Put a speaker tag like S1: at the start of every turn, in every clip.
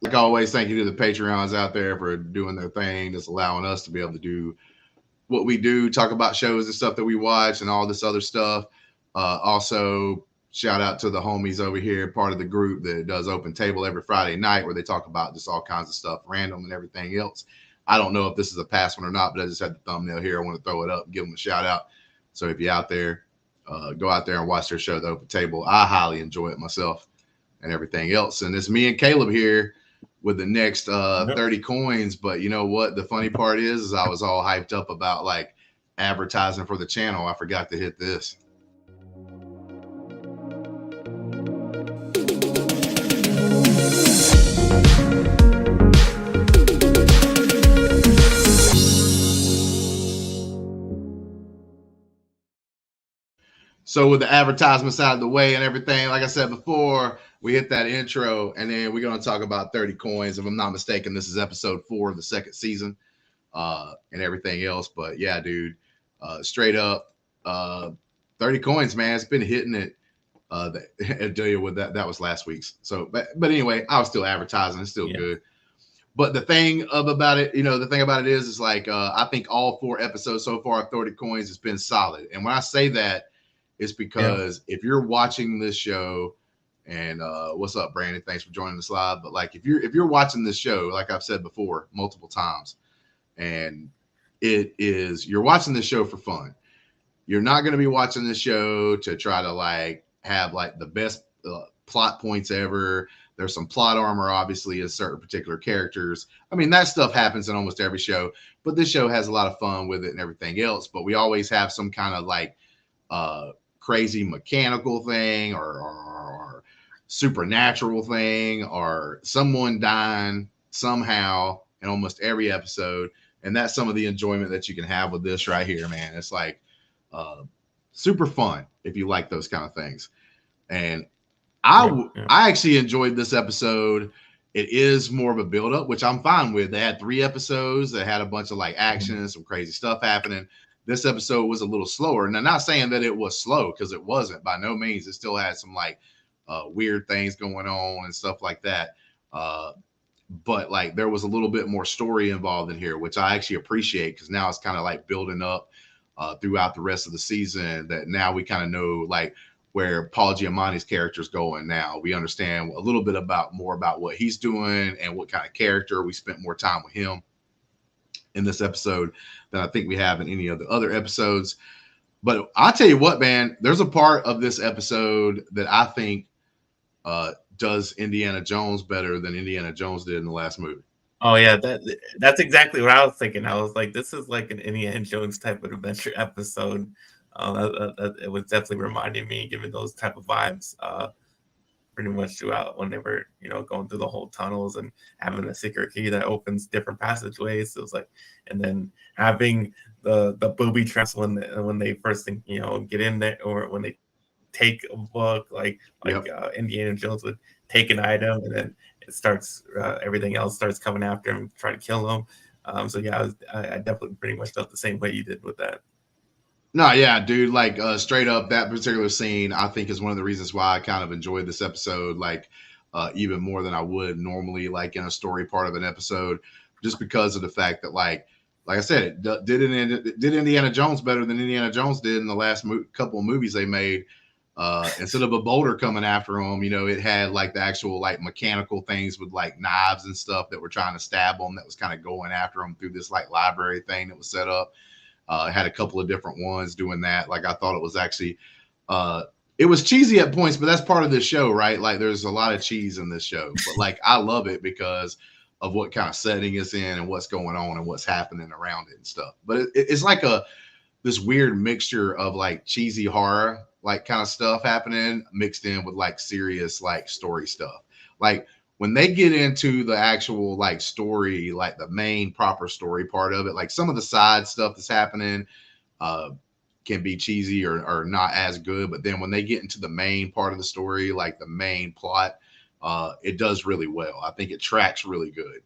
S1: like always, thank you to the Patreons out there for doing their thing, just allowing us to be able to do what we do, talk about shows and stuff that we watch and all this other stuff. Also, shout out to the homies over here, part of the group that does Open Table every Friday night, where they talk about just all kinds of stuff, random and everything else. I don't know if this is a past one or not, but I just had the thumbnail here. I want to throw it up and give them a shout out. So if you're out there, go out there and watch their show, The Open Table. I highly enjoy it myself and everything else. And it's me and Caleb here with the next 30 coins. But you know what? The funny part is I was all hyped up about like advertising for the channel. I forgot to hit this. So with the advertisements out of the way and everything, like I said before, we hit that intro, and then we're going to talk about 30 coins. If I'm not mistaken, this is episode 4 of the second season and everything else. But yeah, dude, straight up, 30 coins, man. It's been hitting it. Deal with that. That was last week's. So, but anyway, I was still advertising. It's still good. But the thing about it, the thing about it is like, I think all 4 episodes so far of 30 coins has been solid. And when I say that, it's because if you're watching this show, and what's up, Brandon? Thanks for joining us live. But like, if you're watching this show, like I've said before multiple times, and you're watching this show for fun. You're not going to be watching this show to try to like have like the best plot points ever. There's some plot armor, obviously, in certain particular characters. I mean, that stuff happens in almost every show, but this show has a lot of fun with it and everything else. But we always have some kind of like crazy mechanical thing or supernatural thing or someone dying somehow in almost every episode. And that's some of the enjoyment that you can have with this right here, man. It's like super fun if you like those kind of things. And I actually enjoyed this episode. It is more of a build-up, which I'm fine with. They had 3 episodes that had a bunch of like action and some crazy stuff happening. This episode was a little slower. And I'm not saying that it was slow, because it wasn't by no means. It still had some like weird things going on and stuff like that. But like there was a little bit more story involved in here, which I actually appreciate, because now it's kind of like building up throughout the rest of the season, that now we kind of know like where Paul Giamatti's character is going. Now we understand a little bit more about what he's doing and what kind of character. We spent more time with him in this episode than I think we have in any of the other episodes. But I'll tell you what, man, there's a part of this episode that I think does Indiana Jones better than Indiana Jones did in the last movie.
S2: Oh yeah, that's exactly what I was thinking. I was like, this is like an Indiana Jones type of adventure episode. It was definitely reminding me, giving those type of vibes pretty much throughout when they were, going through the whole tunnels and having a secret key that opens different passageways. It was like, and then having the booby traps when they first think, get in there, or when they take a book, like Indiana Jones would take an item, and then it starts everything else starts coming after him, trying to kill him. So yeah, I definitely pretty much felt the same way you did with that.
S1: No, yeah, dude, like straight up, that particular scene I think is one of the reasons why I kind of enjoyed this episode, like even more than I would normally, like in a story part of an episode, just because of the fact that like I said, it did Indiana Jones better than Indiana Jones did in the last couple of movies they made. Instead of a boulder coming after him, it had like the actual like mechanical things with like knives and stuff that were trying to stab him, that was kind of going after him through this like library thing that was set up. It had a couple of different ones doing that. Like I thought it was actually it was cheesy at points, but that's part of this show, right? Like there's a lot of cheese in this show, but like I love it because of what kind of setting it's in and what's going on and what's happening around it and stuff. But it's like this weird mixture of like cheesy horror like kind of stuff happening mixed in with like serious like story stuff. Like when they get into the actual like story, like the main proper story part of it, like some of the side stuff that's happening can be cheesy or not as good. But then when they get into the main part of the story, like the main plot, it does really well. I think it tracks really good.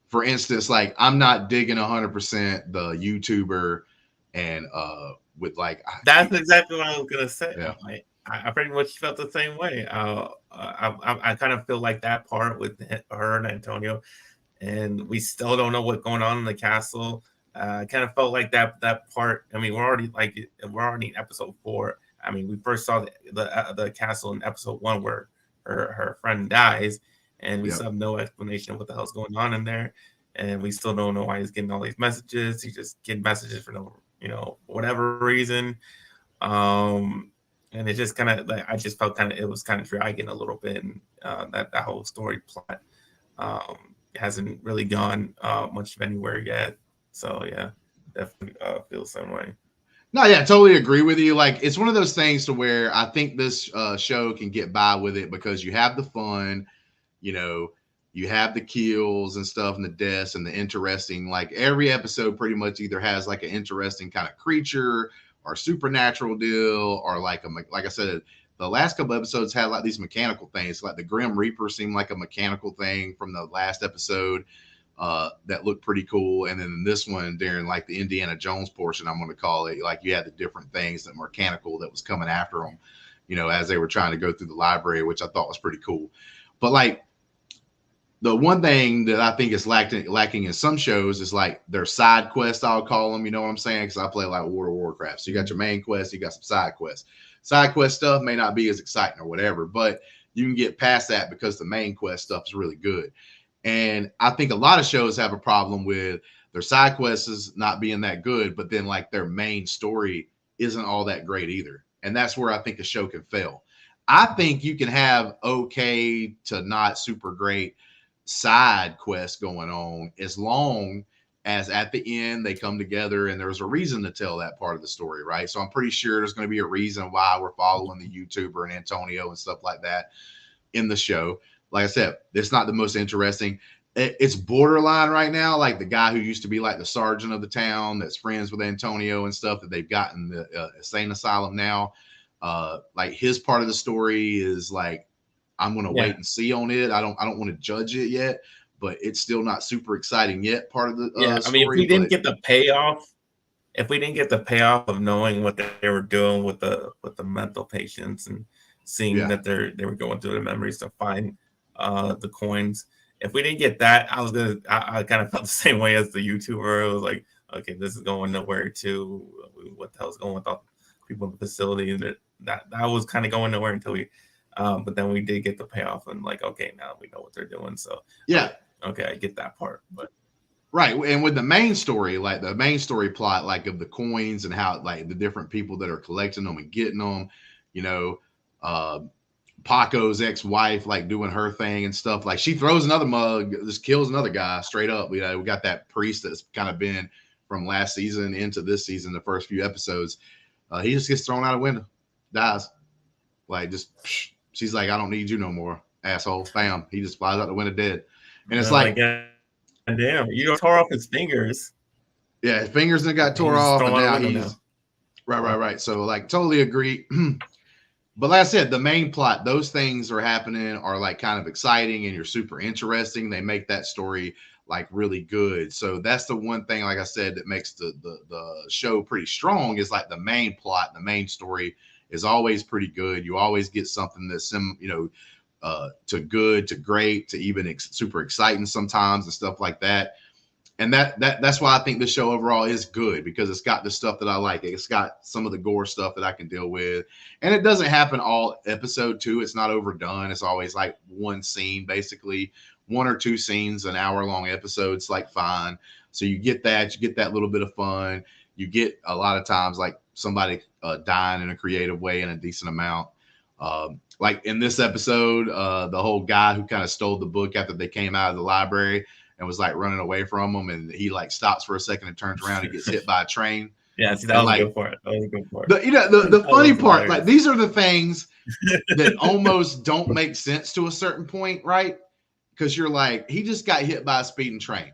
S1: For instance, like I'm not digging 100% the YouTuber and with like
S2: that's exactly what I was gonna say.
S1: Yeah.
S2: I pretty much felt the same way. I kind of feel like that part with her and Antonio, and we still don't know what's going on in the castle. I kind of felt like that part. I mean, we're already in episode 4. I mean, we first saw the castle in episode 1 where her friend dies, and we still have no explanation of what the hell's going on in there, and we still don't know why he's getting all these messages. He's just getting messages for no, whatever reason. And it just kind of like I just felt it was kind of dragging a little bit, and that whole story plot hasn't really gone much of anywhere yet. So yeah, definitely feel the same way.
S1: No, yeah, totally agree with you. Like, it's one of those things to where I think this show can get by with it because you have the fun, you have the kills and stuff and the deaths and the interesting, like every episode pretty much either has like an interesting kind of creature or supernatural deal, or like I said, the last couple episodes had like these mechanical things. Like the Grim Reaper seemed like a mechanical thing from the last episode that looked pretty cool. And then this one during like the Indiana Jones portion, I'm going to call it, like you had the different things that mechanical that was coming after them, as they were trying to go through the library, which I thought was pretty cool. But like the one thing that I think is lacking in some shows is like their side quests, I'll call them, you know what I'm saying? Because I play like World of Warcraft. So you got your main quest, you got some side quests. Side quest stuff may not be as exciting or whatever, but you can get past that because the main quest stuff is really good. And I think a lot of shows have a problem with their side quests not being that good, but then like their main story isn't all that great either. And that's where I think a show can fail. I think you can have okay to not super great side quests going on as long as at the end they come together and there's a reason to tell that part of the story, right? So I'm pretty sure there's going to be a reason why we're following the YouTuber and Antonio and stuff like that in the show. Like I said, it's not the most interesting. It's borderline right now, like the guy who used to be like the sergeant of the town that's friends with Antonio and stuff that they've gotten the insane asylum now. Like his part of the story is like, I'm going to wait and see on it. I don't want to judge it yet, but it's still not super exciting yet. Part of the
S2: I
S1: story,
S2: mean, if we didn't get the payoff of knowing what they were doing with the mental patients and seeing that they were going through the memories to find the coins. If we didn't get that, I kind of felt the same way as the YouTuber. It was like, okay, this is going nowhere too. What the hell's going with all people in the facility? And that was kind of going nowhere until we. But then we did get the payoff, and like, okay, now we know what they're doing. So
S1: yeah,
S2: okay, I get that part. But
S1: right, and with the main story, like the main story plot, like of the coins and how like the different people that are collecting them and getting them, Paco's ex-wife like doing her thing and stuff. Like she throws another mug, just kills another guy straight up. We got that priest that's kind of been from last season into this season, the first few episodes. He just gets thrown out a window, dies, like just. She's like, I don't need you no more, asshole. Bam. He just flies out the window dead. And it's like,
S2: damn, you tore off his fingers.
S1: Yeah, his fingers got tore off, and now he's right. So like, totally agree. But like I said, the main plot, those things are happening, are like kind of exciting, and you're super interesting. They make that story like really good. So that's the one thing, like I said, that makes the show pretty strong is like the main plot, the main story is always pretty good. You always get something that's to good, to great, to even super exciting sometimes and stuff like that. And that's why I think the show overall is good, because it's got the stuff that I like. It's got some of the gore stuff that I can deal with. And it doesn't happen all episode 2. It's not overdone. It's always like one scene, basically 1 or 2 scenes, an hour-long episode's like fine. So you get that little bit of fun. You get a lot of times like somebody dying in a creative way in a decent amount. Like in this episode, the whole guy who kind of stole the book after they came out of the library and was like running away from them, and he like stops for a second and turns around and gets hit by a train.
S2: Yeah, see, that was like, a good part. That was a good part.
S1: The funny part, hilarious. Like these are the things that almost don't make sense to a certain point, right? Because you're like, he just got hit by a speeding train.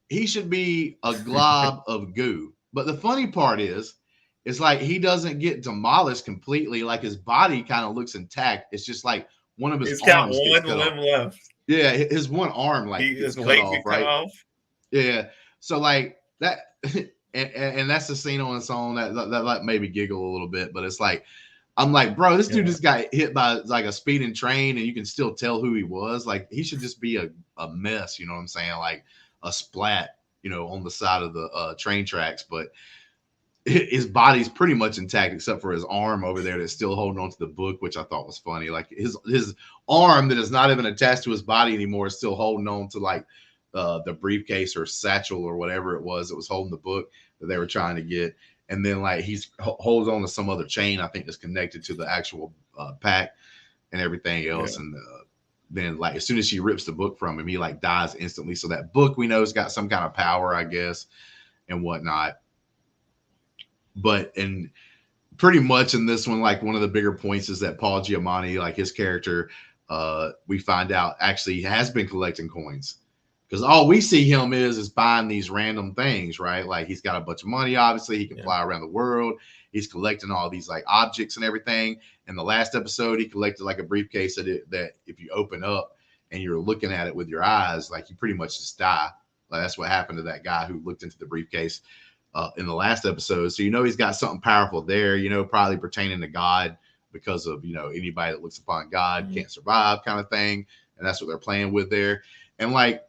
S1: He should be a glob of goo. But the funny part is, it's like he doesn't get demolished completely. Like his body kind of looks intact. It's just like one of his arms gets cut off. Left. Yeah, his one arm like gets cut off, right? Off. Yeah. So like that, and that's the scene on its own that like made me giggle a little bit. But it's like I'm like, bro, this dude just got hit by like a speeding train, and you can still tell who he was. Like, he should just be a mess, you know what I'm saying? Like a splat, you know, on the side of the train tracks. But his body's pretty much intact except for his arm over there that's still holding on to the book, which I thought was funny. Like his arm that is not even attached to his body anymore is still holding on to like the briefcase or satchel or whatever it was that was holding the book that they were trying to get. And then like he's holds on to some other chain, I think, that's connected to the actual pack and everything else. And then like as soon as she rips the book from him, he like dies instantly. So that book we know has got some kind of power, I guess, and whatnot. But and pretty much in this one, like one of the bigger points is that Paul Giamatti, like his character, we find out actually has been collecting coins. Because all we see him is buying these random things, right? Like he's got a bunch of money, obviously. He can fly around the world. He's collecting all these like objects and everything. In the last episode, he collected like a briefcase that if you open up and you're looking at it with your eyes, like you pretty much just die. Like that's what happened to that guy who looked into the briefcase in the last episode. So, you know, he's got something powerful there, you know, probably pertaining to God because of, you know, anybody that looks upon God can't survive kind of thing. And that's what they're playing with there. And like,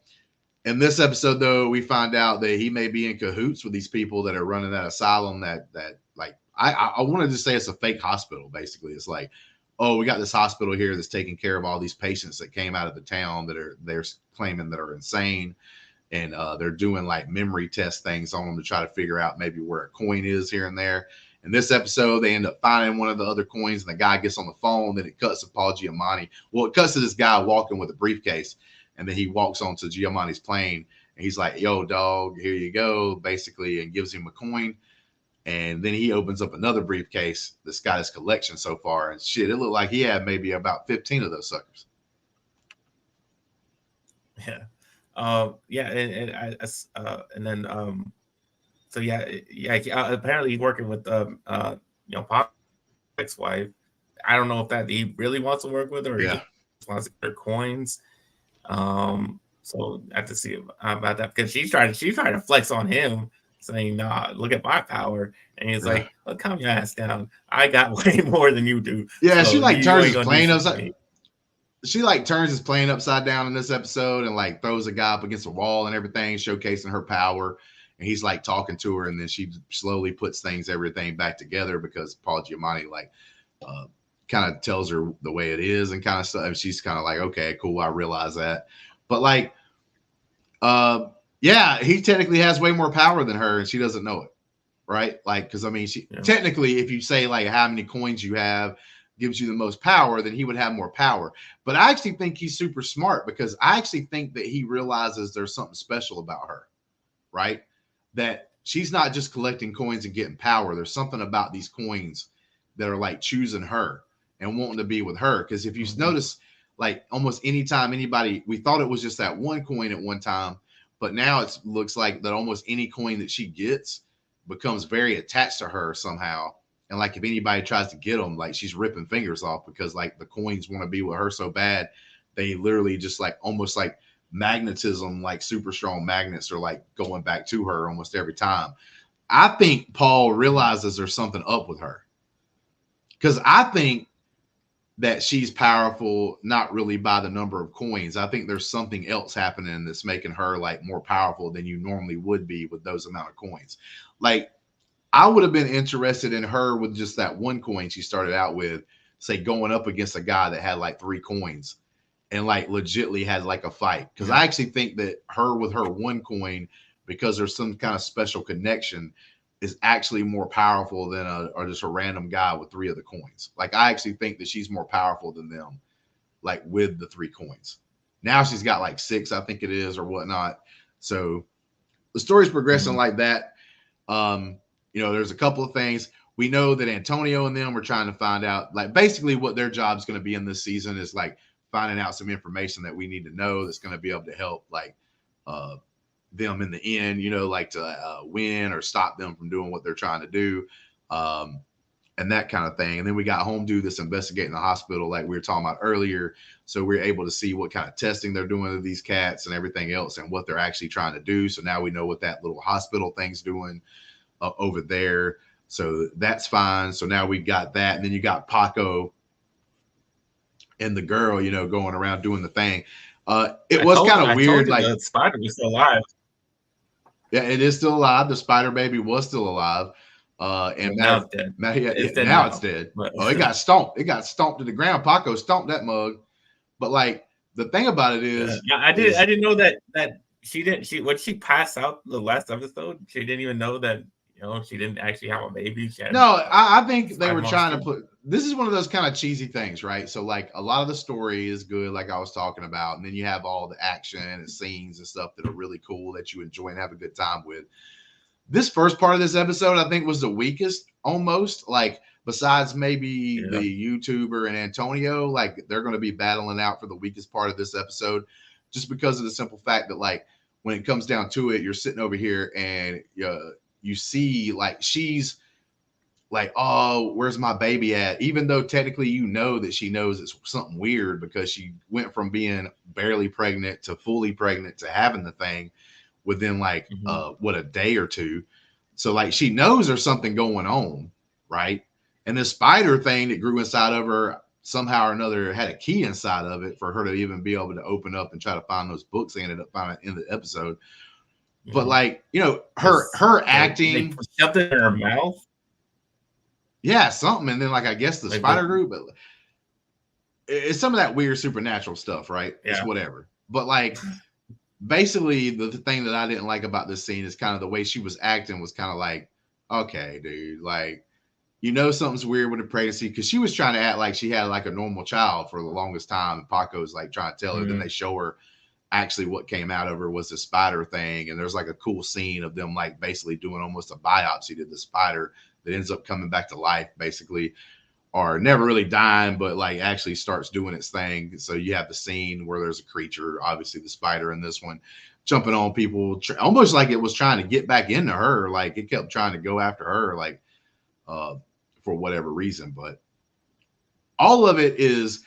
S1: in this episode, though, we find out that he may be in cahoots with these people that are running that asylum that like, I wanted to say it's a fake hospital, basically. It's like, oh, we got this hospital here that's taking care of all these patients that came out of the town that they're claiming that are insane. And they're doing like memory test things on them to try to figure out maybe where a coin is here and there. In this episode, they end up finding one of the other coins, and the guy gets on the phone. Then it cuts to Paul Giamatti. Well, it cuts to this guy walking with a briefcase. And then he walks onto Giamatti's plane and he's like, yo, dog, here you go, basically, and gives him a coin. And then he opens up another briefcase that's got his collection so far. And shit, it looked like he had maybe about 15 of those suckers.
S2: Yeah. And then apparently he's working with you know, Pop's ex-wife. I don't know if that he really wants to work with her or he just wants to get her coins. So I have to see about that because she's trying to flex on him, saying, nah, look at my power. And he's like, well, calm your ass down. I got way more than you do.
S1: Yeah, so she like turns his plane upside. She like turns his plane upside down in this episode and like throws a guy up against a wall and everything, showcasing her power. And he's like talking to her, and then she slowly puts everything back together because Paul Giamatti like kind of tells her the way it is and kind of stuff. And she's kind of like, okay, cool, I realize that. But like, he technically has way more power than her, and she doesn't know it, right? Like, because I mean, technically, if you say like how many coins you have gives you the most power, then he would have more power. But I actually think he's super smart because I actually think that he realizes there's something special about her, right? That she's not just collecting coins and getting power. There's something about these coins that are like choosing her and wanting to be with her. Because if you notice, like almost anytime we thought it was just that one coin at one time, but now it looks like that almost any coin that she gets becomes very attached to her somehow. And like if anybody tries to get them, like she's ripping fingers off because like the coins want to be with her so bad, they literally just like almost like magnetism, like super strong magnets are like going back to her almost every time. I think Paul realizes there's something up with her because I think that she's powerful, not really by the number of coins. I think there's something else happening that's making her like more powerful than you normally would be with those amount of coins. Like I would have been interested in her with just that one coin she started out with, say going up against a guy that had like 3 coins and like legitly had like a fight. Because I actually think that her with her one coin, because there's some kind of special connection, is actually more powerful than or just a random guy with 3 of the coins. Like I actually think that she's more powerful than them, like with the 3 coins. Now she's got like 6, I think it is, or whatnot. So the story's progressing like that. You know, there's a couple of things. We know that Antonio and them are trying to find out, like basically what their job is going to be in this season is like finding out some information that we need to know that's going to be able to help like them in the end, you know, like to win or stop them from doing what they're trying to do, and that kind of thing. And then we got Home do this investigating the hospital like we were talking about earlier. So we're able to see what kind of testing they're doing to these cats and everything else and what they're actually trying to do. So now we know what that little hospital thing's doing over there. So that's fine. So now we've got that. And then you got Paco and the girl, you know, going around doing the thing. It was kind of weird. Like
S2: the spider was still alive.
S1: Yeah, it is still alive. The spider baby was still alive. And
S2: now it's dead.
S1: Now it's dead.
S2: But
S1: Oh, it got stomped. It got stomped to the ground. Paco stomped that mug. But like the thing about it is,
S2: I didn't know that when she passed out the last episode, she didn't even know that, you know, she didn't actually have a baby.
S1: No, I think they were trying to put. This is one of those kind of cheesy things, right? So like a lot of the story is good, like I was talking about, and then you have all the action and scenes and stuff that are really cool that you enjoy and have a good time with. This first part of this episode, I think, was the weakest, almost. Like besides maybe the YouTuber and Antonio, like they're going to be battling out for the weakest part of this episode, just because of the simple fact that like when it comes down to it, you're sitting over here and you see like she's like, oh, where's my baby at? Even though technically you know that she knows it's something weird because she went from being barely pregnant to fully pregnant to having the thing within like a day or two. So like she knows there's something going on, right? And this spider thing that grew inside of her somehow or another had a key inside of it for her to even be able to open up and try to find those books they ended up finding in the episode. But like, you know, her acting,
S2: they shoved it in her mouth.
S1: Yeah, something. And then like I guess the spider group, but it's some of that weird supernatural stuff, right? Yeah. It's whatever. But like basically the thing that I didn't like about this scene is kind of the way she was acting was kind of like, okay, dude, like, you know, something's weird with the pregnancy, because she was trying to act like she had like a normal child for the longest time. And Paco's like trying to tell her, then they show her actually what came out of her was the spider thing. And there's like a cool scene of them like basically doing almost a biopsy to the spider that ends up coming back to life, basically, or never really dying, but like actually starts doing its thing. So you have the scene where there's a creature, obviously the spider in this one, jumping on people, almost like it was trying to get back into her. Like it kept trying to go after her, like for whatever reason. But all of it is,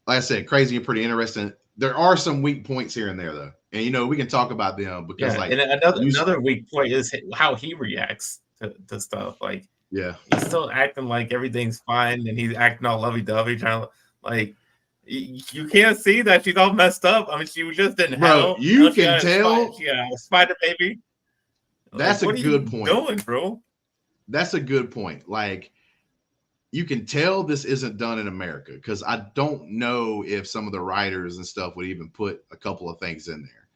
S1: like I said, crazy and pretty interesting. There are some weak points here and there, though, and you know we can talk about them because, like,
S2: and another weak point is how he reacts to stuff. Like, he's still acting like everything's fine, and he's acting all lovey-dovey, trying to like. You can't see that she's all messed up. I mean, she was just in hell.
S1: You can tell.
S2: She got a spider baby.
S1: That's like, a good point.
S2: Doing, bro?
S1: That's a good point. Like, you can tell this isn't done in America, because I don't know if some of the writers and stuff would even put a couple of things in there,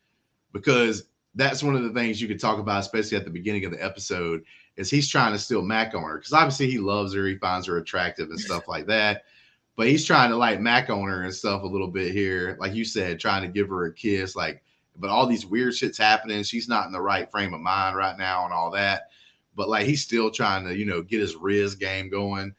S1: because that's one of the things you could talk about, especially at the beginning of the episode, is he's trying to steal Mac on her, because obviously he loves her, he finds her attractive and stuff like that, but he's trying to like Mac on her and stuff a little bit here, like you said, trying to give her a kiss, like, but all these weird shit's happening, she's not in the right frame of mind right now and all that, but like he's still trying to, you know, get his Riz game going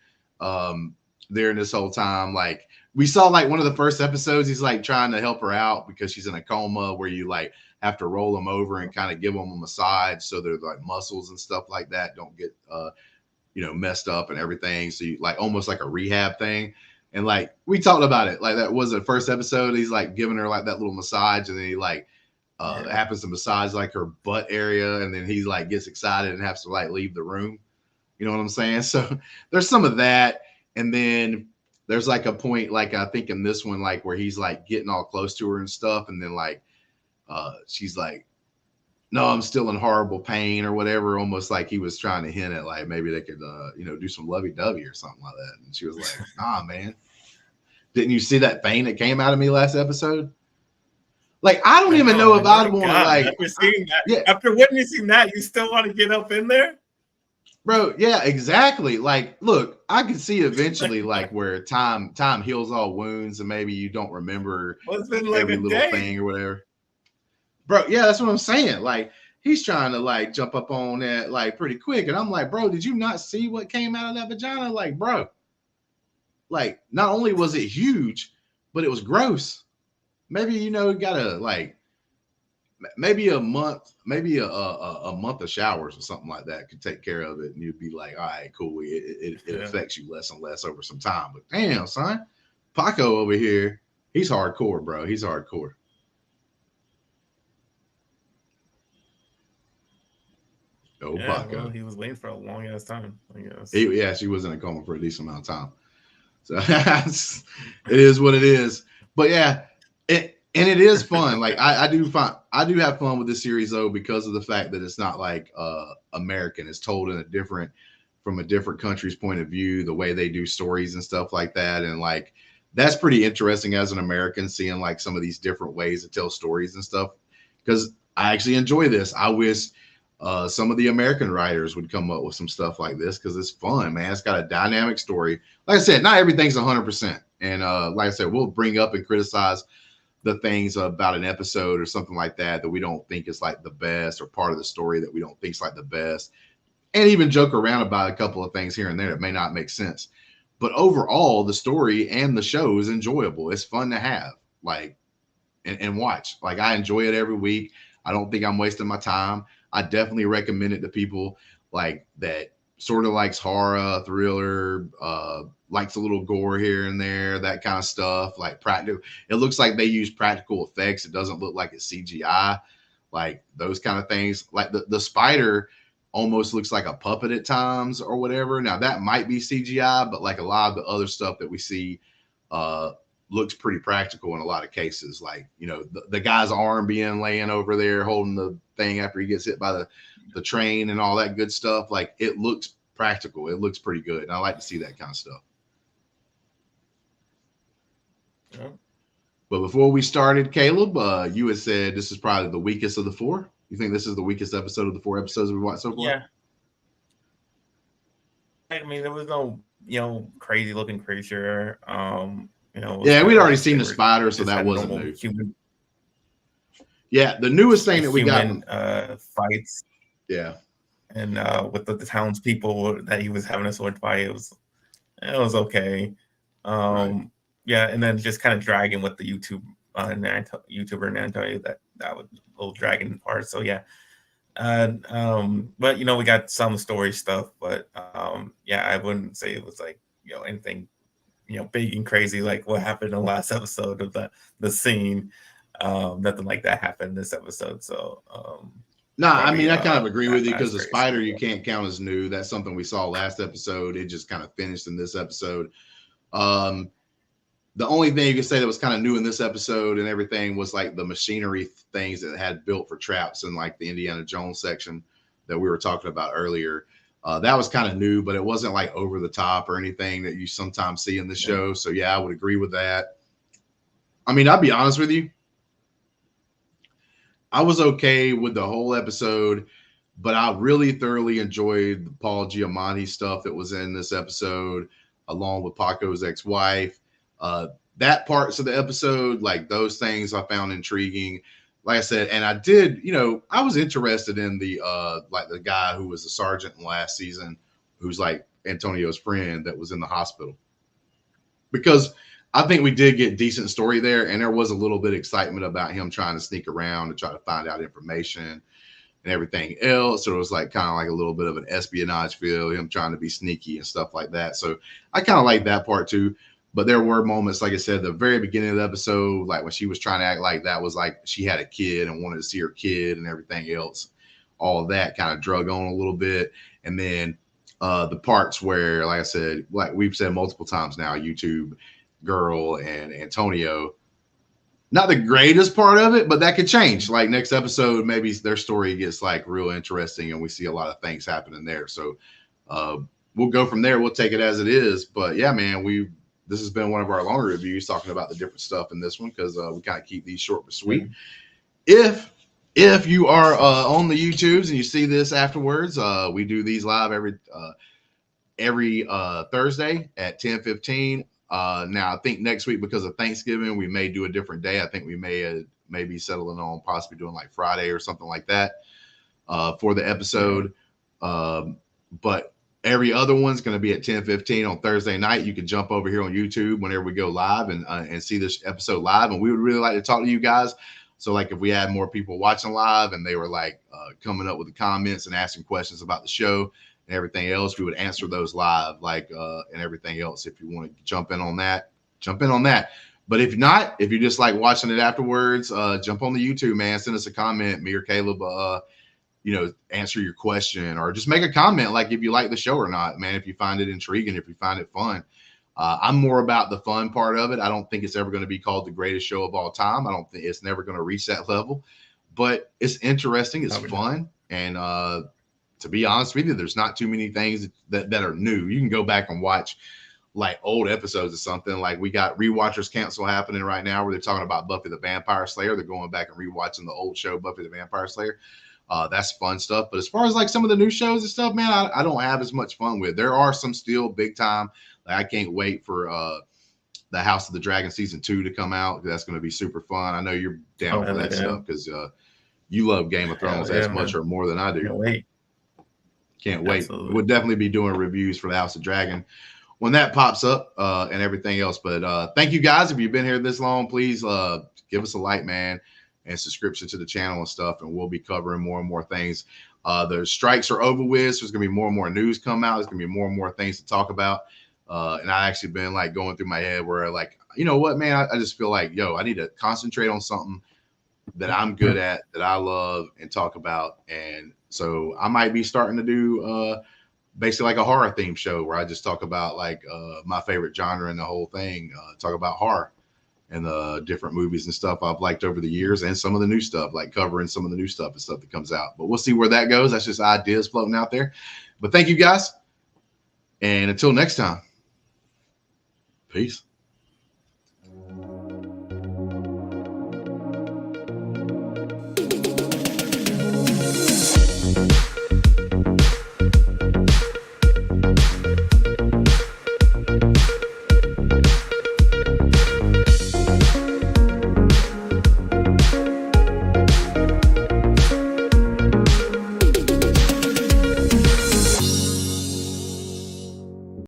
S1: there in this whole time. Like we saw like one of the first episodes, he's like trying to help her out because she's in a coma, where you like have to roll them over and kind of give them a massage so their like muscles and stuff like that don't get you know, messed up and everything. So you like almost like a rehab thing. And like we talked about it, like that was the first episode, he's like giving her like that little massage, and then he like happens to massage like her butt area, and then he's like gets excited and has to like leave the room. You know what I'm saying? So there's some of that. And then there's like a point, like I think in this one, like where he's like getting all close to her and stuff. And then like she's like, no, I'm still in horrible pain or whatever. Almost like he was trying to hint at like maybe they could, you know, do some lovey-dovey or something like that. And she was like, nah, man. Didn't you see that thing that came out of me last episode? Like, I don't even know if I'd want to like.
S2: After seeing that, after witnessing that, you still want to get up in there?
S1: Bro, yeah, exactly. Like, look, I can see eventually, like, where time heals all wounds, and maybe you don't remember every little thing or whatever. Bro, yeah, that's what I'm saying. Like, he's trying to like jump up on that like pretty quick, and I'm like, bro, did you not see what came out of that vagina? Like, bro, like, not only was it huge, but it was gross. Maybe, you know, gotta like. Maybe a month of showers or something like that could take care of it, and you'd be like, all right, cool. It affects you less and less over some time. But damn, son, Paco over here, he's hardcore, bro. He's hardcore. No
S2: Yeah, well,
S1: Paco.
S2: he was waiting for a long ass time, I guess.
S1: Yeah, she was in a coma for a decent amount of time. So it is what it is. But yeah, it is fun. Like I do have fun with this series though, because of the fact that it's not like American. It's told in a different from a different country's point of view, the way they do stories and stuff like that. And like that's pretty interesting as an American, seeing like some of these different ways to tell stories and stuff. Because I actually enjoy this. I wish some of the American writers would come up with some stuff like this, because it's fun, man. It's got a dynamic story. Like I said, not everything's 100%. And like I said, we'll bring up and criticize the things about an episode or something like that we don't think is like the best, or part of the story that we don't think is like the best, and even joke around about a couple of things here and there that may not make sense. But overall, the story and the show is enjoyable. It's fun to have, like, and watch. Like, I enjoy it every week. I don't think I'm wasting my time. I definitely recommend it to people like that sort of likes horror, thriller, likes a little gore here and there, that kind of stuff. Like practical. It looks like they use practical effects. It doesn't look like it's CGI, like those kind of things. Like the spider almost looks like a puppet at times or whatever. Now that might be CGI, but like a lot of the other stuff that we see looks pretty practical in a lot of cases. Like, you know, the guy's arm being laying over there holding the thing after he gets hit by the train and all that good stuff. Like, it looks practical. It looks pretty good. And I like to see that kind of stuff. Yeah. But before we started, Caleb, you had said this is probably the weakest of the four. You think this is the weakest episode of the 4 episodes we watched so far?
S2: Yeah. I mean, there was no, crazy looking creature.
S1: Yeah, we'd already seen the spider, so that wasn't new.
S2: Human,
S1: yeah, the newest thing that we got
S2: fights.
S1: Yeah,
S2: and with the townspeople that he was having a sword fight, it was okay. Right. Yeah, and then just kind of dragging with the YouTuber Nanto, that was a little dragging part. So yeah, but we got some story stuff, but yeah, I wouldn't say it was like anything big and crazy like what happened in the last episode of the scene. Nothing like that happened in this episode. So
S1: I mean, I kind of agree with you, because the spider you can't count as new. That's something we saw last episode. It just kind of finished in this episode. The only thing you can say that was kind of new in this episode and everything was like the machinery things that had built for traps in like the Indiana Jones section that we were talking about earlier. That was kind of new, but it wasn't like over the top or anything that you sometimes see in the show. So yeah, I would agree with that. I mean, I'll be honest with you. I was okay with the whole episode, but I really thoroughly enjoyed the Paul Giamatti stuff that was in this episode, along with Paco's ex-wife. That parts of the episode, like those things I found intriguing. Like I said, and I did, I was interested in the like the guy who was the sergeant in last season, who's like Antonio's friend that was in the hospital, because I think we did get decent story there, and there was a little bit of excitement about him trying to sneak around and try to find out information and everything else. So it was like kind of like a little bit of an espionage feel, him trying to be sneaky and stuff like that. So I kind of like that part too. But there were moments, like I said, the very beginning of the episode, like when she was trying to act like that was like she had a kid and wanted to see her kid and everything else. All of that kind of drug on a little bit. And then the parts where, like I said, like we've said multiple times now, YouTube girl and Antonio, not the greatest part of it, but that could change. Like next episode, maybe their story gets like real interesting and we see a lot of things happening there. So we'll go from there. We'll take it as it is. But yeah, man, this has been one of our longer reviews talking about the different stuff in this one, because we kind of keep these short but sweet. Mm-hmm. If you are on the YouTubes and you see this afterwards, we do these live every Thursday at 10:15. Now I think next week, because of Thanksgiving, we may do a different day. I think we may be settling on possibly doing like Friday or something like that for the episode. But every other one's going to be at 10:15 on Thursday night. You can jump over here on YouTube whenever we go live and see this episode live. And we would really like to talk to you guys. So like if we had more people watching live and they were like coming up with the comments and asking questions about the show and everything else, we would answer those live, like and everything else. If you want to jump in on that, jump in on that. But if not, if you just like watching it afterwards, jump on the YouTube, man. Send us a comment. Me or Caleb answer your question or just make a comment, like if you like the show or not, man, if you find it intriguing, if you find it fun. I'm more about the fun part of it. I don't think it's ever going to be called the greatest show of all time. I don't think it's never going to reach that level, but it's interesting. It's fun. And to be honest with you, there's not too many things that are new. You can go back and watch like old episodes or something. Like we got Rewatchers Council happening right now where they're talking about Buffy the Vampire Slayer. They're going back and rewatching the old show, Buffy the Vampire Slayer. That's fun stuff. But as far as like some of the new shows and stuff, man, I don't have as much fun with. There are some still big time. I can't wait for the House of the Dragon season 2 to come out. That's going to be super fun. I know you're down for that stuff because you love Game of Thrones as much or more than I do. Can't wait.
S2: Absolutely.
S1: We'll definitely be doing reviews for the House of Dragon when that pops up and everything else. But thank you guys. If you've been here this long, please give us a like, man, and subscription to the channel and stuff. And we'll be covering more and more things. The strikes are over with. So there's going to be more and more news come out. There's going to be more and more things to talk about. And I actually been like going through my head where like, you know what, man, I just feel like, I need to concentrate on something that I'm good at, that I love and talk about. And so I might be starting to do basically like a horror theme show where I just talk about like my favorite genre and the whole thing, talk about horror and the different movies and stuff I've liked over the years and some of the new stuff, like covering some of the new stuff and stuff that comes out. But we'll see where that goes. That's just ideas floating out there. But thank you guys. And until next time. Peace.